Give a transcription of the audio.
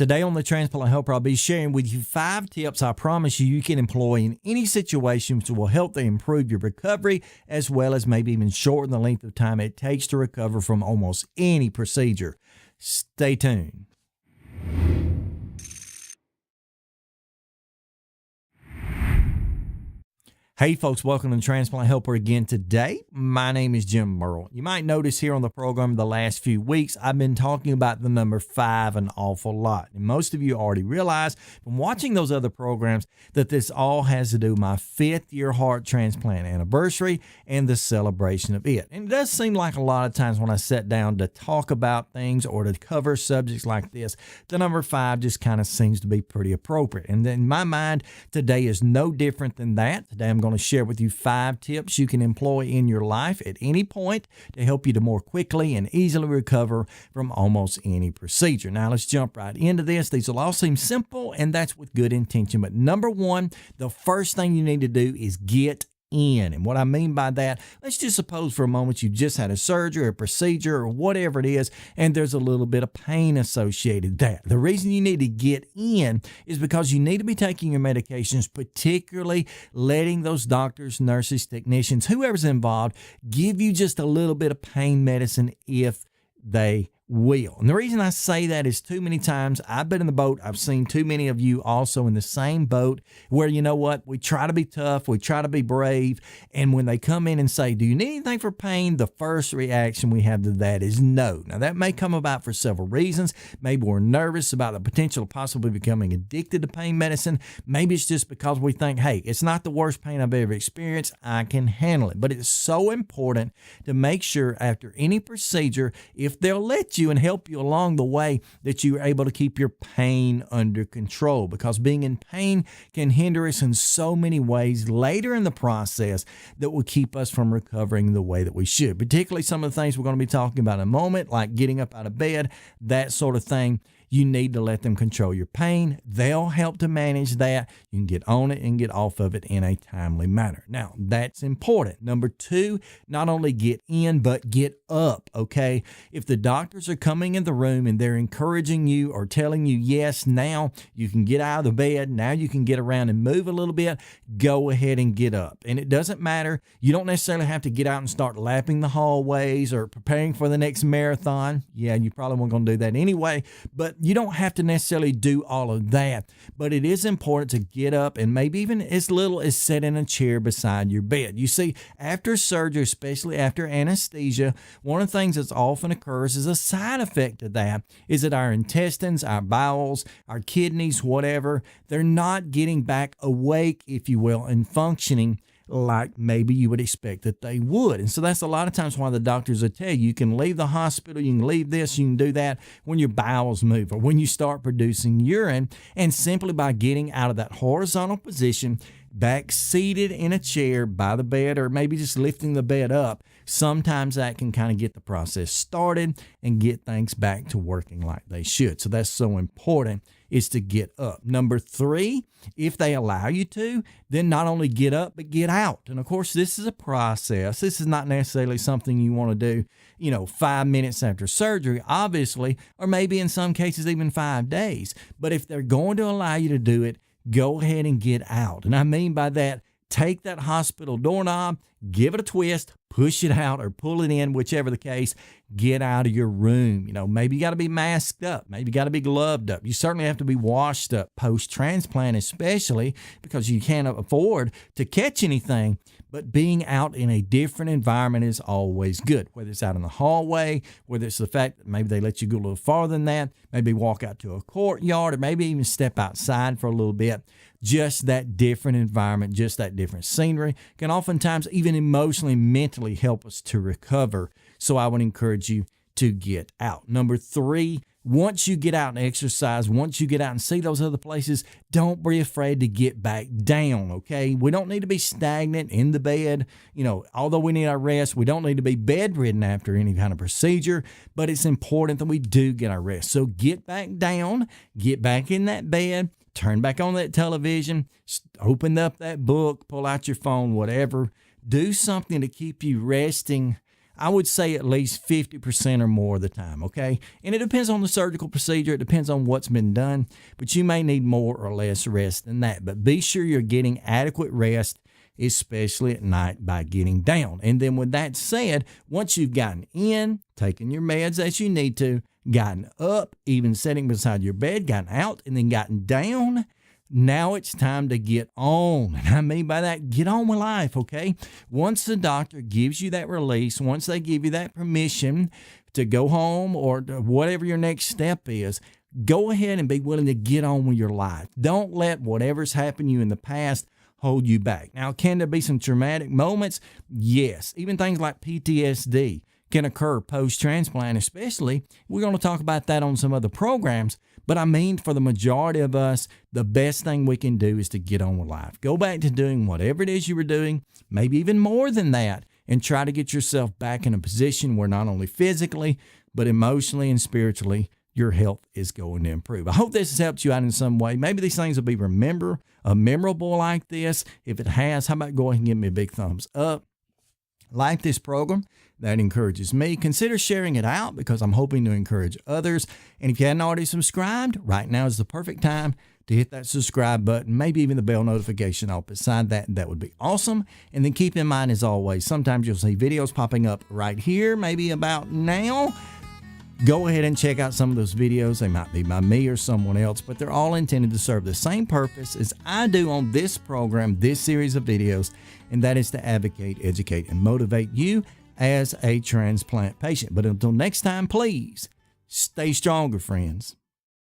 Today on the Transplant Helper, I'll be sharing with you 5 tips I promise you can employ in any situation which will help to improve your recovery as well as maybe even shorten the length of time it takes to recover from almost any procedure. Stay tuned. Hey folks, welcome to the Transplant Helper again today. My name is Jim Merle. You might notice here on the program the last few weeks, I've been talking about the number 5 an awful lot. And most of you already realize from watching those other programs that this all has to do with my 5th year heart transplant anniversary and the celebration of it. And it does seem like a lot of times when I sit down to talk about things or to cover subjects like this, the number 5 just kind of seems to be pretty appropriate. And in my mind, today is no different than that. Today I'm going to share with you 5 tips you can employ in your life at any point to help you to more quickly and easily recover from almost any procedure. Now let's jump right into this. These will all seem simple, and that's with good intention. But number 1, the first thing you need to do is get in. And what I mean by that, let's just suppose for a moment you just had a surgery or a procedure or whatever it is, and there's a little bit of pain associated with that. The reason you need to get in is because you need to be taking your medications, particularly letting those doctors, nurses, technicians, whoever's involved, give you just a little bit of pain medicine if they will. And the reason I say that is too many times I've been in the boat. I've seen too many of you also in the same boat where, you know what, we try to be tough, we try to be brave, and when they come in and say, do you need anything for pain? The first reaction we have to that is no. Now that may come about for several reasons. Maybe we're nervous about the potential of possibly becoming addicted to pain medicine. Maybe it's just because we think, hey, it's not the worst pain I've ever experienced, I can handle it. But it's so important to make sure after any procedure, if they'll let you and help you along the way, that you are able to keep your pain under control, because being in pain can hinder us in so many ways later in the process that will keep us from recovering the way that we should, particularly some of the things we're going to be talking about in a moment, like getting up out of bed, that sort of thing. You need to let them control your pain. They'll help to manage that. You can get on it and get off of it in a timely manner. Now, that's important. Number 2, not only get in, but get up, okay? If the doctors are coming in the room and they're encouraging you or telling you, yes, now you can get out of the bed, now you can get around and move a little bit, go ahead and get up. And it doesn't matter. You don't necessarily have to get out and start lapping the hallways or preparing for the next marathon. Yeah, you probably weren't going to do that anyway, but you don't have to necessarily do all of that, but it is important to get up and maybe even as little as sit in a chair beside your bed. You see, after surgery, especially after anesthesia, one of the things that often occurs as a side effect of that is that our intestines, our bowels, our kidneys, whatever, they're not getting back awake, if you will, and functioning like maybe you would expect that they would. And so that's a lot of times why the doctors will tell you can leave the hospital, you can leave this, you can do that when your bowels move or when you start producing urine. And simply by getting out of that horizontal position, back seated in a chair by the bed, or maybe just lifting the bed up, sometimes that can kind of get the process started and get things back to working like they should. So that's so important, is to get up. Number 3, if they allow you to, then not only get up, but get out. And of course, this is a process. This is not necessarily something you want to do, 5 minutes after surgery, obviously, or maybe in some cases, even 5 days. But if they're going to allow you to do it, go ahead and get out. And I mean by that, take that hospital doorknob, give it a twist, push it out or pull it in, whichever the case, get out of your room. Maybe you got to be masked up. Maybe you got to be gloved up. You certainly have to be washed up post-transplant, especially because you can't afford to catch anything. But being out in a different environment is always good, whether it's out in the hallway, whether it's the fact that maybe they let you go a little farther than that, maybe walk out to a courtyard, or maybe even step outside for a little bit. Just that different environment, just that different scenery can oftentimes even emotionally, mentally help us to recover. So I would encourage you to get out. Number 3, once you get out and exercise, once you get out and see those other places, don't be afraid to get back down, okay? We don't need to be stagnant in the bed. Although we need our rest, we don't need to be bedridden after any kind of procedure, but it's important that we do get our rest. So get back down, get back in that bed, turn back on that television, open up that book, pull out your phone, whatever. Do something to keep you resting I would say at least 50% or more of the time, okay? And it depends on the surgical procedure. It depends on what's been done, but you may need more or less rest than that. But be sure you're getting adequate rest, especially at night, by getting down. And then with that said, once you've gotten in, taken your meds as you need to, gotten up, even sitting beside your bed, gotten out, and then gotten down, now it's time to get on. And I mean by that, get on with life, okay? Once the doctor gives you that release, once they give you that permission to go home or whatever your next step is, go ahead and be willing to get on with your life. Don't let whatever's happened to you in the past hold you back. Now, can there be some traumatic moments? Yes. Even things like PTSD can occur post-transplant, especially. We're going to talk about that on some other programs. But I mean, for the majority of us, the best thing we can do is to get on with life. Go back to doing whatever it is you were doing, maybe even more than that, and try to get yourself back in a position where not only physically, but emotionally and spiritually, your health is going to improve. I hope this has helped you out in some way. Maybe these things will be memorable like this. If it has, how about go ahead and give me a big thumbs up? Like this program, that encourages me. Consider sharing it out because I'm hoping to encourage others. And if you hadn't already subscribed, right now is the perfect time to hit that subscribe button, maybe even the bell notification off beside that. That would be awesome. And then keep in mind, as always, sometimes you'll see videos popping up right here, maybe about now. Go ahead and check out some of those videos. They might be by me or someone else, but they're all intended to serve the same purpose as I do on this program, this series of videos, and that is to advocate, educate, and motivate you as a transplant patient. But until next time, please stay stronger, friends.